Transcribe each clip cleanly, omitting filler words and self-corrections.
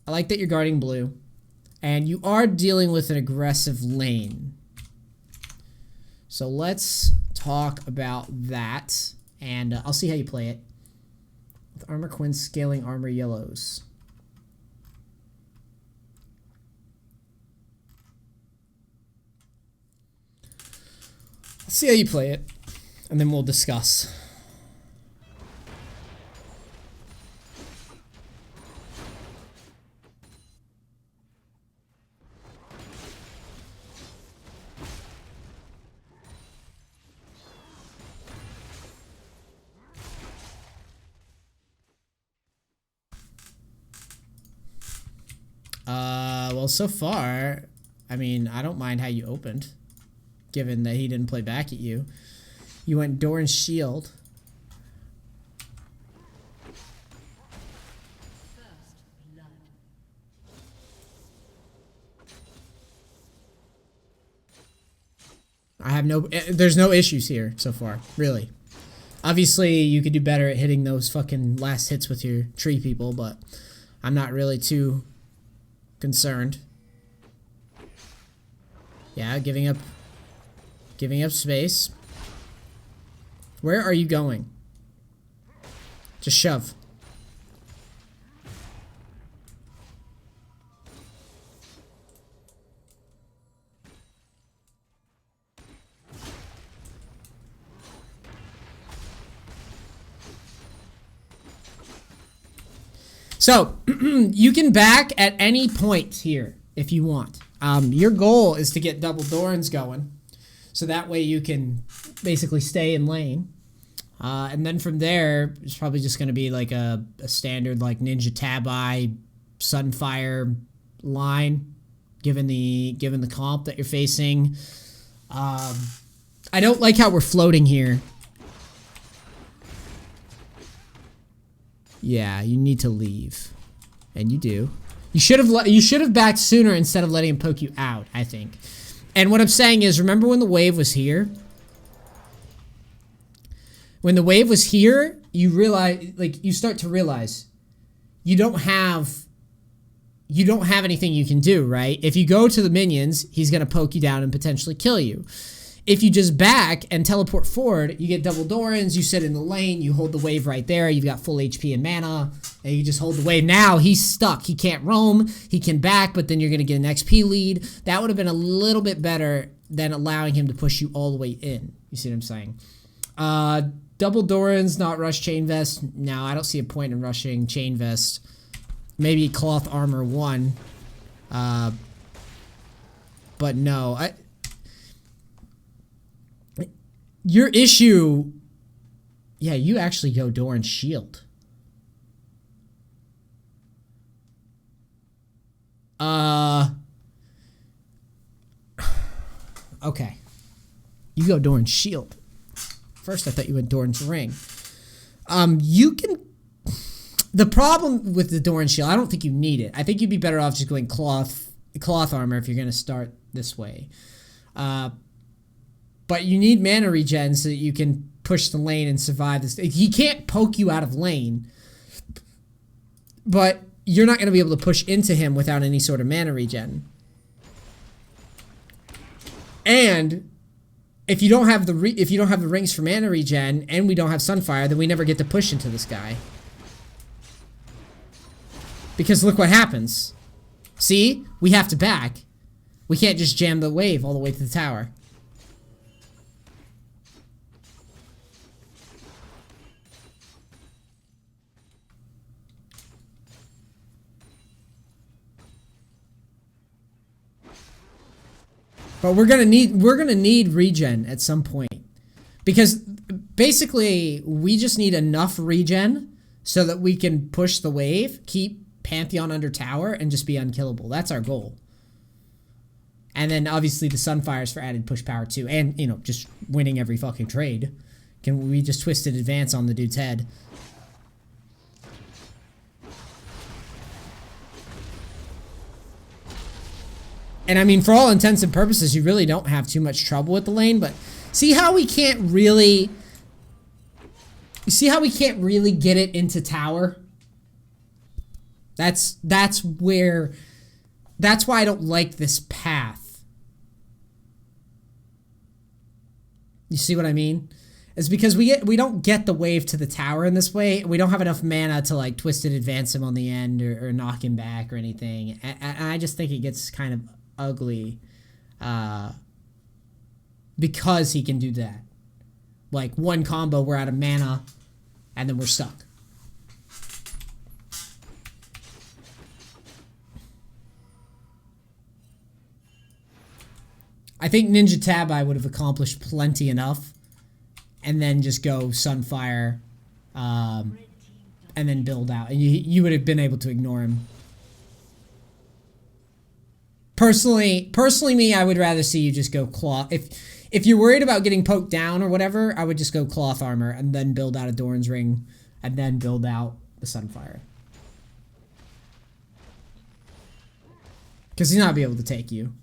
I like that you're guarding blue. And you are dealing with an aggressive lane. So let's talk about that. And I'll see how you play it. With Armor Quinn scaling armor yellows. Let's see how you play it. And then we'll discuss. Well, so far, I mean, I don't mind how you opened, given that he didn't play back at you. You went Doran's Shield. I have there's no issues here so far, really. Obviously, you could do better at hitting those fucking last hits with your tree people, but I'm not really too concerned. Yeah, giving up space. Where are you going? Just shove. So, you can back at any point here if you want. Your goal is to get double Dorans going. So that way you can basically stay in lane. And then from there, it's probably just going to be like a standard like Ninja Tabi, Sunfire line, given the comp that you're facing. I don't like how we're floating here. Yeah, you need to leave. And you do. You should have backed sooner instead of letting him poke you out, I think. And what I'm saying is, remember when the wave was here? When the wave was here, you realize, like, you start to realize you don't have anything you can do, right? If you go to the minions, he's gonna poke you down and potentially kill you. If you just back and teleport forward, you get double Dorans, you sit in the lane, you hold the wave right there, you've got full HP and mana, and you just hold the wave. Now he's stuck. He can't roam, he can back, but then you're going to get an XP lead. That would have been a little bit better than allowing him to push you all the way in. You see what I'm saying? Double Dorans, not rush Chain Vest. No, I don't see a point in rushing Chain Vest. Maybe Cloth Armor 1. But no, your issue, yeah, you actually go Doran's Shield. Okay. You go Doran's Shield. First, I thought you went Doran's Ring. You can... The problem with the Doran's Shield, I don't think you need it. I think you'd be better off just going Cloth Armor if you're going to start this way. But you need mana regen so that you can push the lane and survive this. He can't poke you out of lane. But you're not going to be able to push into him without any sort of mana regen. And if you don't have the rings for mana regen and we don't have Sunfire, then we never get to push into this guy. Because look what happens. See? We have to back. We can't just jam the wave all the way to the tower. But we're gonna need regen at some point. Because basically we just need enough regen so that we can push the wave, keep Pantheon under tower, and just be unkillable. That's our goal. And then obviously the Sunfires for added push power too. And, you know, just winning every fucking trade. Can we just twisted advance on the dude's head? And I mean, for all intents and purposes, you really don't have too much trouble with the lane, but see how we can't really... You see how we can't really get it into tower? That's why I don't like this path. You see what I mean? It's because we don't get the wave to the tower in this way. We don't have enough mana to like Twisted Advance him on the end or knock him back or anything. And I just think it gets kind of ugly because he can do that. Like one combo, we're out of mana, and then we're stuck. I think Ninja Tabi would have accomplished plenty enough, and then just go Sunfire, and then build out, and you would have been able to ignore him. Personally, me, I would rather see you just go Cloth. If you're worried about getting poked down or whatever, I would just go Cloth Armor and then build out a Doran's Ring, and then build out the Sunfire. Because he's not be able to take you.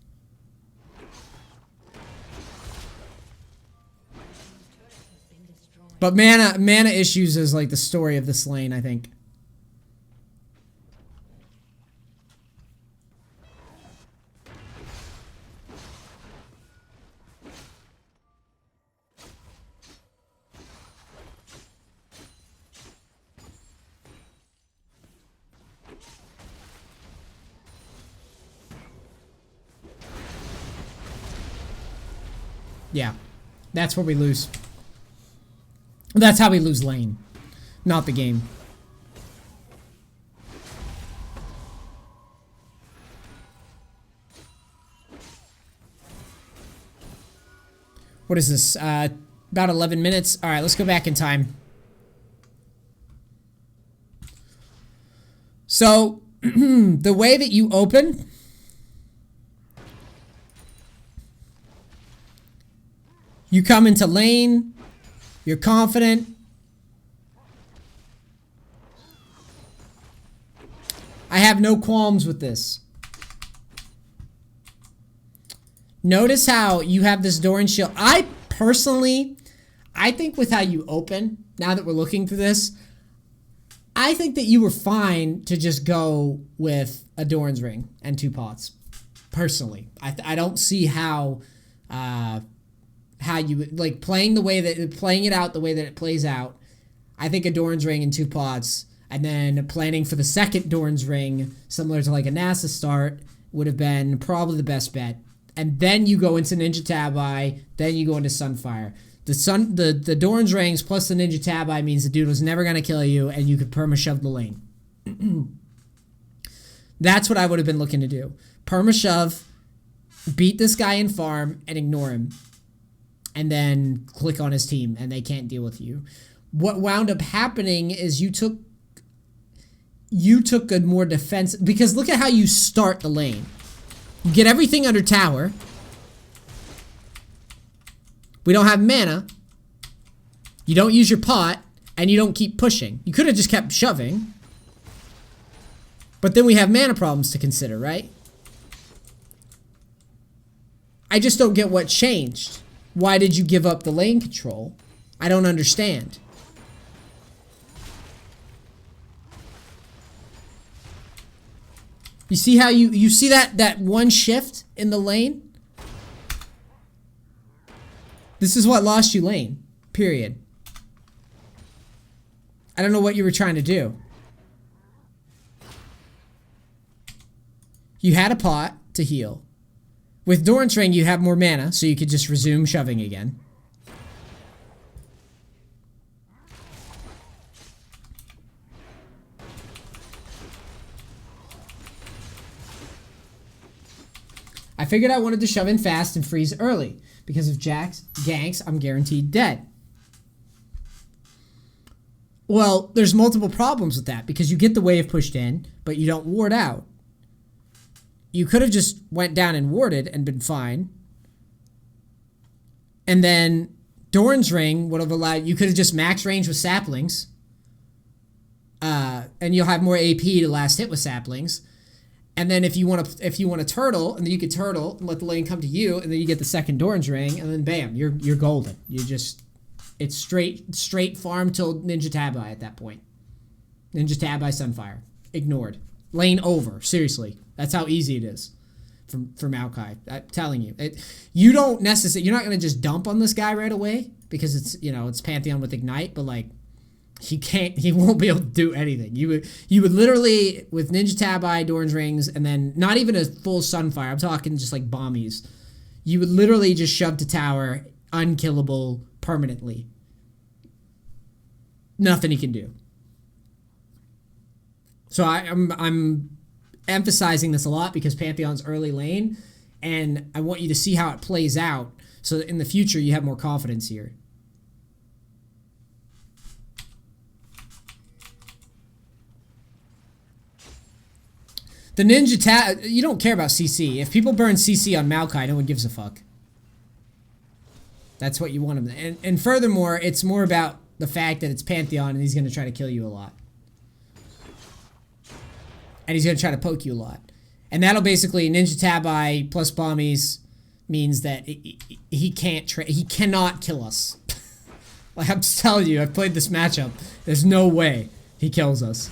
But mana issues is like the story of this lane, I think. Yeah, that's where we lose. That's how we lose lane, not the game. What is this? About 11 minutes. All right, let's go back in time. So, the way that you open... You come into lane, you're confident. I have no qualms with this. Notice how you have this Doran shield. I think with how you open, now that we're looking through this, I think that you were fine to just go with a Doran's Ring and 2 pots. Personally, I don't see how you would like playing it out the way that it plays out. I think a Doran's Ring and 2 pots, and then planning for the second Doran's Ring, similar to like a NASA start, would have been probably the best bet. And then you go into Ninja Tabi, then you go into Sunfire. The Doran's Rings plus the Ninja Tabi means the dude was never gonna kill you, and you could perma-shove the lane. That's what I would have been looking to do. Perma-shove, beat this guy in farm, and ignore him. And then click on his team, and they can't deal with you. What wound up happening is you took a more defensive... Because look at how you start the lane. You get everything under tower. We don't have mana. You don't use your pot, and you don't keep pushing. You could have just kept shoving. But then we have mana problems to consider, right? I just don't get what changed. Why did you give up the lane control? I don't understand. You see how you see that one shift in the lane? This is what lost you lane. Period. I don't know what you were trying to do. You had a pot to heal. With Doran's Ring, you have more mana, so you could just resume shoving again. I figured I wanted to shove in fast and freeze early, because if Jax ganks, I'm guaranteed dead. Well, there's multiple problems with that, because you get the wave pushed in, but you don't ward out. You could have just went down and warded and been fine. And then Doran's Ring would have allowed... You could have just max range with saplings. And you'll have more AP to last hit with saplings. And then if you want to turtle, and then you could turtle and let the lane come to you, and then you get the second Doran's Ring, and then bam, you're golden. It's straight farm till Ninja Tabi at that point. Ninja Tabi Sunfire. Ignored. Lane over. Seriously. That's how easy it is for Maokai. I'm telling you. You're not going to just dump on this guy right away because it's, it's Pantheon with Ignite, but like, he won't be able to do anything. You would literally, with Ninja Tab Eye, Doran's Rings, and then not even a full Sunfire, I'm talking just like bombies, you would literally just shove to tower, unkillable permanently. Nothing he can do. So I'm emphasizing this a lot because Pantheon's early lane, and I want you to see how it plays out so that in the future you have more confidence here. The Ninja Tab, you don't care about CC. If people burn CC on Maokai, no one gives a fuck. That's what you want him. And furthermore, it's more about the fact that it's Pantheon and he's going to try to kill you a lot. And he's going to try to poke you a lot. And that'll basically, Ninja Tab Eye plus Bombies means that he cannot kill us. Like, I'm just telling you, I've played this matchup. There's no way he kills us.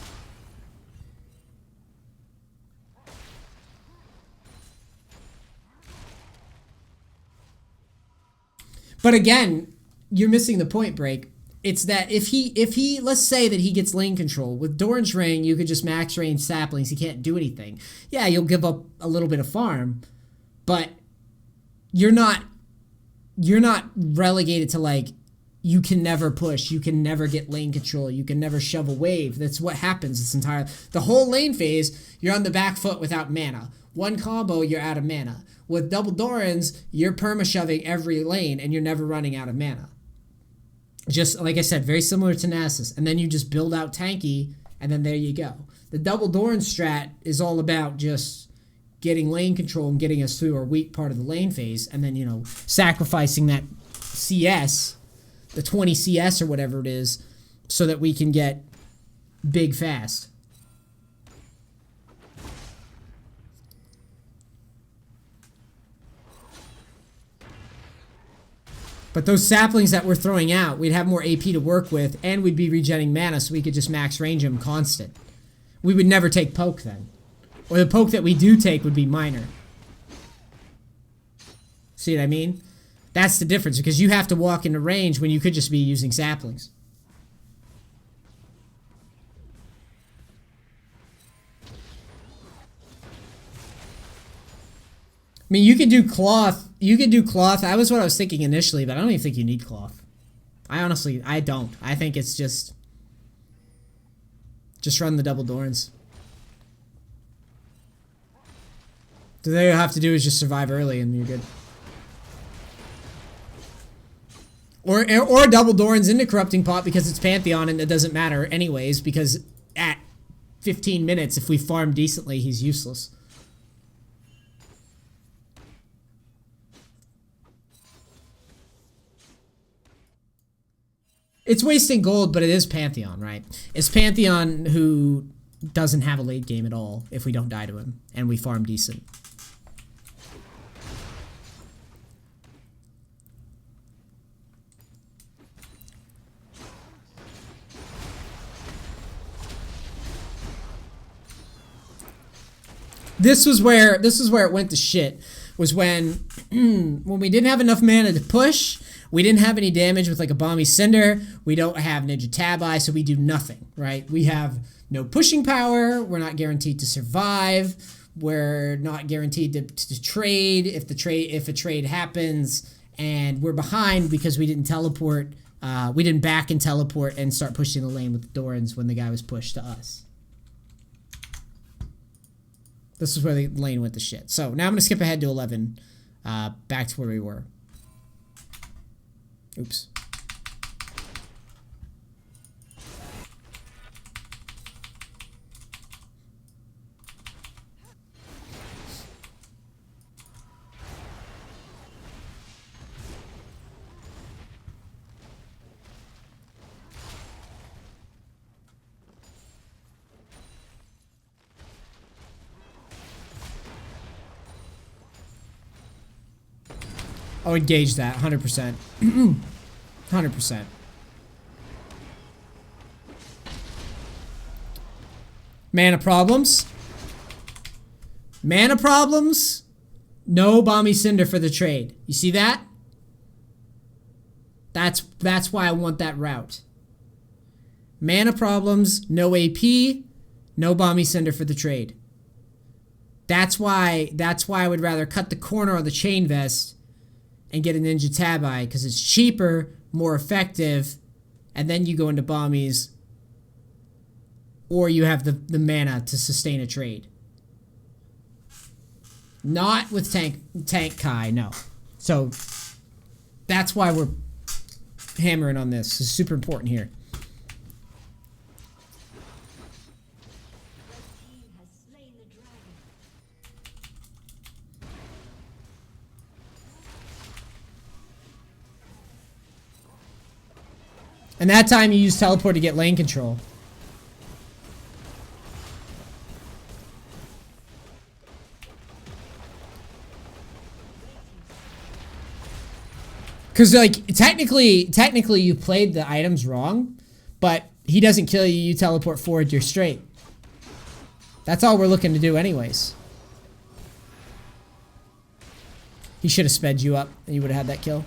But again, you're missing the point, Break. It's that if he let's say that he gets lane control with Doran's Ring, you could just max range saplings. He can't do anything. Yeah, you'll give up a little bit of farm, but you're not relegated to like you can never push, you can never get lane control, you can never shove a wave. That's what happens the whole lane phase. You're on the back foot without mana. One combo, you're out of mana. With double Dorans, you're perma-shoving every lane, and you're never running out of mana. Just, like I said, very similar to Nasus. And then you just build out tanky, and then there you go. The double Doran strat is all about just getting lane control and getting us through our weak part of the lane phase, and then, sacrificing that CS, the 20 CS or whatever it is, so that we can get big fast. But those saplings that we're throwing out, we'd have more AP to work with, and we'd be regenerating mana, so we could just max range them constant. We would never take poke then. Or the poke that we do take would be minor. See what I mean? That's the difference, because you have to walk into range when you could just be using saplings. I mean, you could do cloth. You could do cloth. That was what I was thinking initially, but I don't even think you need cloth. I don't. I think it's just run the double Dorans. So all you have to do is just survive early and you're good. Or double Dorans into Corrupting Pot because it's Pantheon and it doesn't matter anyways, because at 15 minutes, if we farm decently, he's useless. It's wasting gold, but it is Pantheon, right? It's Pantheon who doesn't have a late game at all if we don't die to him and we farm decent. This was where it went to shit. Was when we didn't have enough mana to push. We didn't have any damage with like a Bomby Cinder. We don't have Ninja Tab Eye, so we do nothing, right? We have no pushing power. We're not guaranteed to survive. We're not guaranteed to trade if a trade happens, and we're behind because we didn't teleport. We didn't back and teleport and start pushing the lane with the Dorans when the guy was pushed to us. This is where the lane went to shit. So now I'm gonna skip ahead to 11, back to where we were. Oops. I'll engage that 100%. 100%. Mana problems. Mana problems, no Balmy Cinder for the trade. You see that? That's why I want that route. Mana problems, no AP, no Balmy Cinder for the trade. That's why I would rather cut the corner on the Chain Vest and get a Ninja Tabi, because it's cheaper, more effective, and then you go into Bombies, or you have the mana to sustain a trade. Not with Tank Kai, no. So that's why we're hammering on this. It's super important here. And that time you use teleport to get lane control. Because, like, technically you played the items wrong, but he doesn't kill you, you teleport forward, you're straight. That's all we're looking to do anyways. He should have sped you up and you would have had that kill.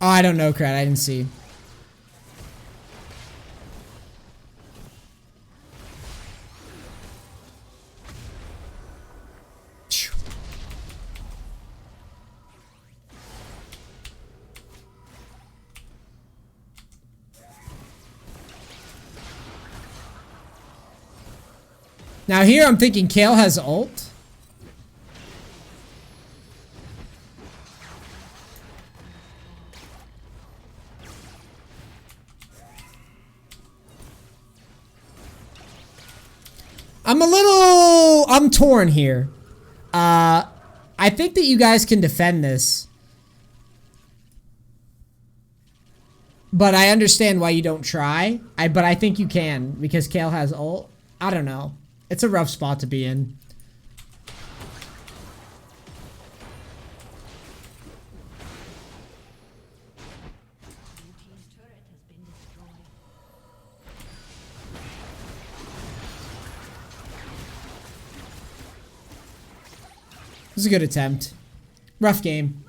Oh, I don't know, Krat. I didn't see. Now here I'm thinking Kale has ult. I'm torn here. I think that you guys can defend this. But I understand why you don't try. But I think you can because Kale has ult. I don't know. It's a rough spot to be in. This is a good attempt. Rough game.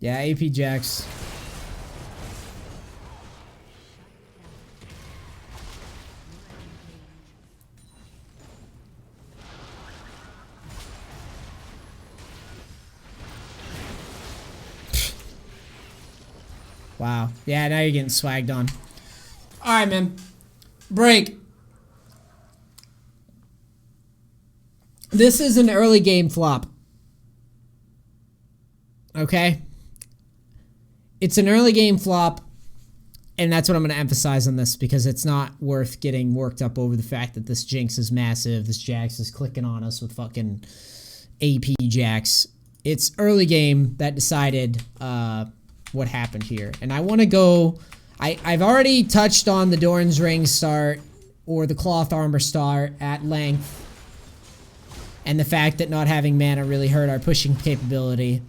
Yeah, AP Jax. Wow. Yeah, now you're getting swagged on. Alright, man. Break. This is an early game flop. Okay? It's an early game flop, and that's what I'm going to emphasize on this because it's not worth getting worked up over the fact that this Jinx is massive. This Jax is clicking on us with fucking AP Jax. It's early game that decided what happened here. And I want to go... I've already touched on the Doran's Ring start or the Cloth Armor start at length. And the fact that not having mana really hurt our pushing capability.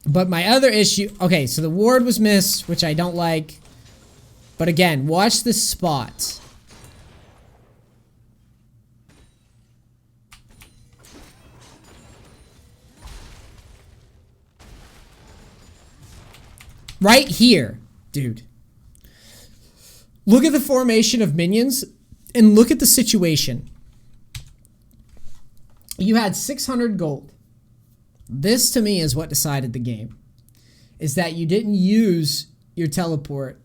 But my other issue... Okay, so the ward was missed, which I don't like. But again, watch this spot. Right here, dude. Look at the formation of minions and look at the situation. You had 600 gold. This, to me, is what decided the game. Is that you didn't use your teleport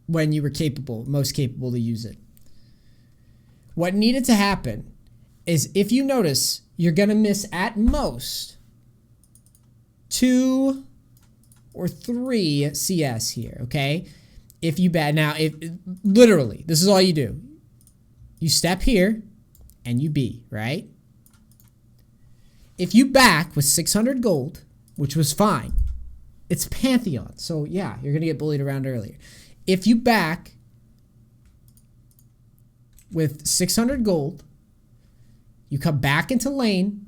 when you were capable, most capable to use it. What needed to happen is, if you notice, you're going to miss at most 2 or 3 CS here, okay? If you bad now, if literally, this is all you do. You step here and you B, right? if you back with 600 gold, which was fine, it's Pantheon. So yeah, you're going to get bullied around earlier. If you back with 600 gold, you come back into lane,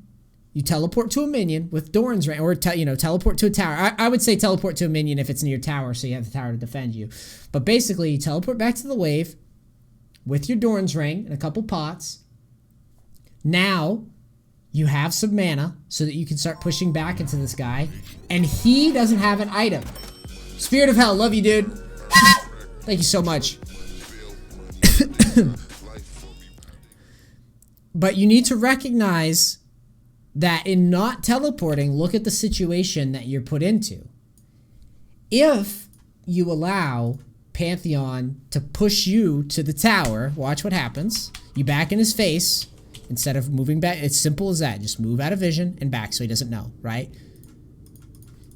you teleport to a minion with Doran's Ring, or teleport to a tower. I would say teleport to a minion if it's near tower, so you have the tower to defend you. But basically, you teleport back to the wave with your Doran's Ring and a couple pots. Now, you have some mana so that you can start pushing back into this guy, and he doesn't have an item. Spirit of Hell, love you, dude. Thank you so much. But you need to recognize that in not teleporting, look at the situation that you're put into. If you allow Pantheon to push you to the tower, watch what happens. You back in his face instead of moving back. It's simple as that. Just move out of vision and back so he doesn't know, right?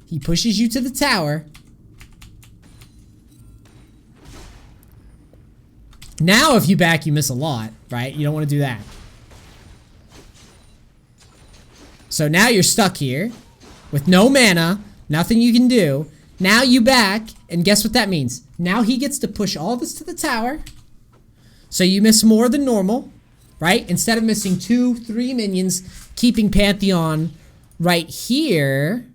He pushes you to the tower. Now if you back, you miss a lot, right? You don't want to do that. So now you're stuck here with no mana, nothing you can do. Now you back, and guess what that means? Now he gets to push all this to the tower. So you miss more than normal, right? Instead of missing 2, 3 minions, keeping Pantheon right here,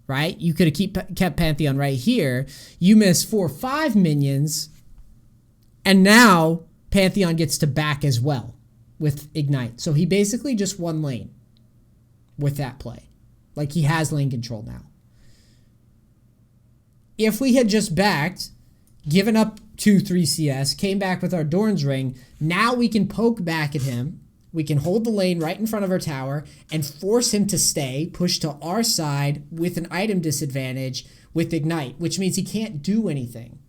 right? You could have kept Pantheon right here. You miss 4 or 5 minions, and now Pantheon gets to back as well with Ignite. So he basically just won lane with that play. Like, he has lane control now. If we had just backed, given up 2, 3 CS, came back with our Doran's Ring, now we can poke back at him. We can hold the lane right in front of our tower and force him to stay, push to our side with an item disadvantage with Ignite, which means he can't do anything.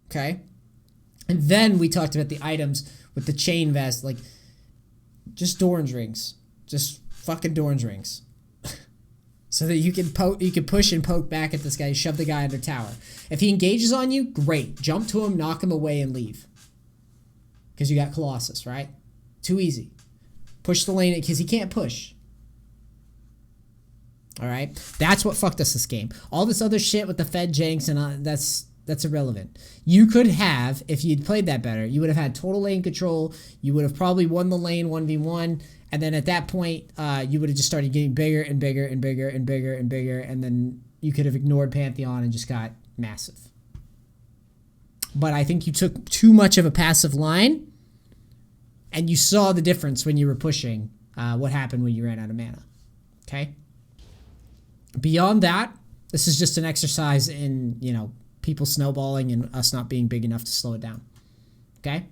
Okay? And then we talked about the items with the chain vest, like, just Doran's Rings. Just fucking Doran's Rings. So that you can push and poke back at this guy, shove the guy under tower. If he engages on you, great. Jump to him, knock him away, and leave. Because you got Colossus, right? Too easy. Push the lane, because he can't push. Alright? That's what fucked us this game. All this other shit with the Fed janks, and that's irrelevant. You could have, if you'd played that better, you would have had total lane control. You would have probably won the lane 1v1. And then at that point, you would have just started getting bigger and bigger and bigger and bigger and bigger. And then you could have ignored Pantheon and just got massive. But I think you took too much of a passive line. And you saw the difference when you were pushing what happened when you ran out of mana. Okay? Beyond that, this is just an exercise in, people snowballing and us not being big enough to slow it down. Okay?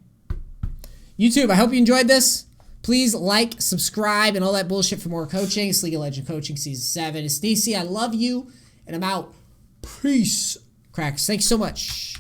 YouTube, I hope you enjoyed this. Please like, subscribe, and all that bullshit for more coaching. It's League of Legends Coaching Season 7. It's DC. I love you, and I'm out. Peace. Cracks. Thanks so much.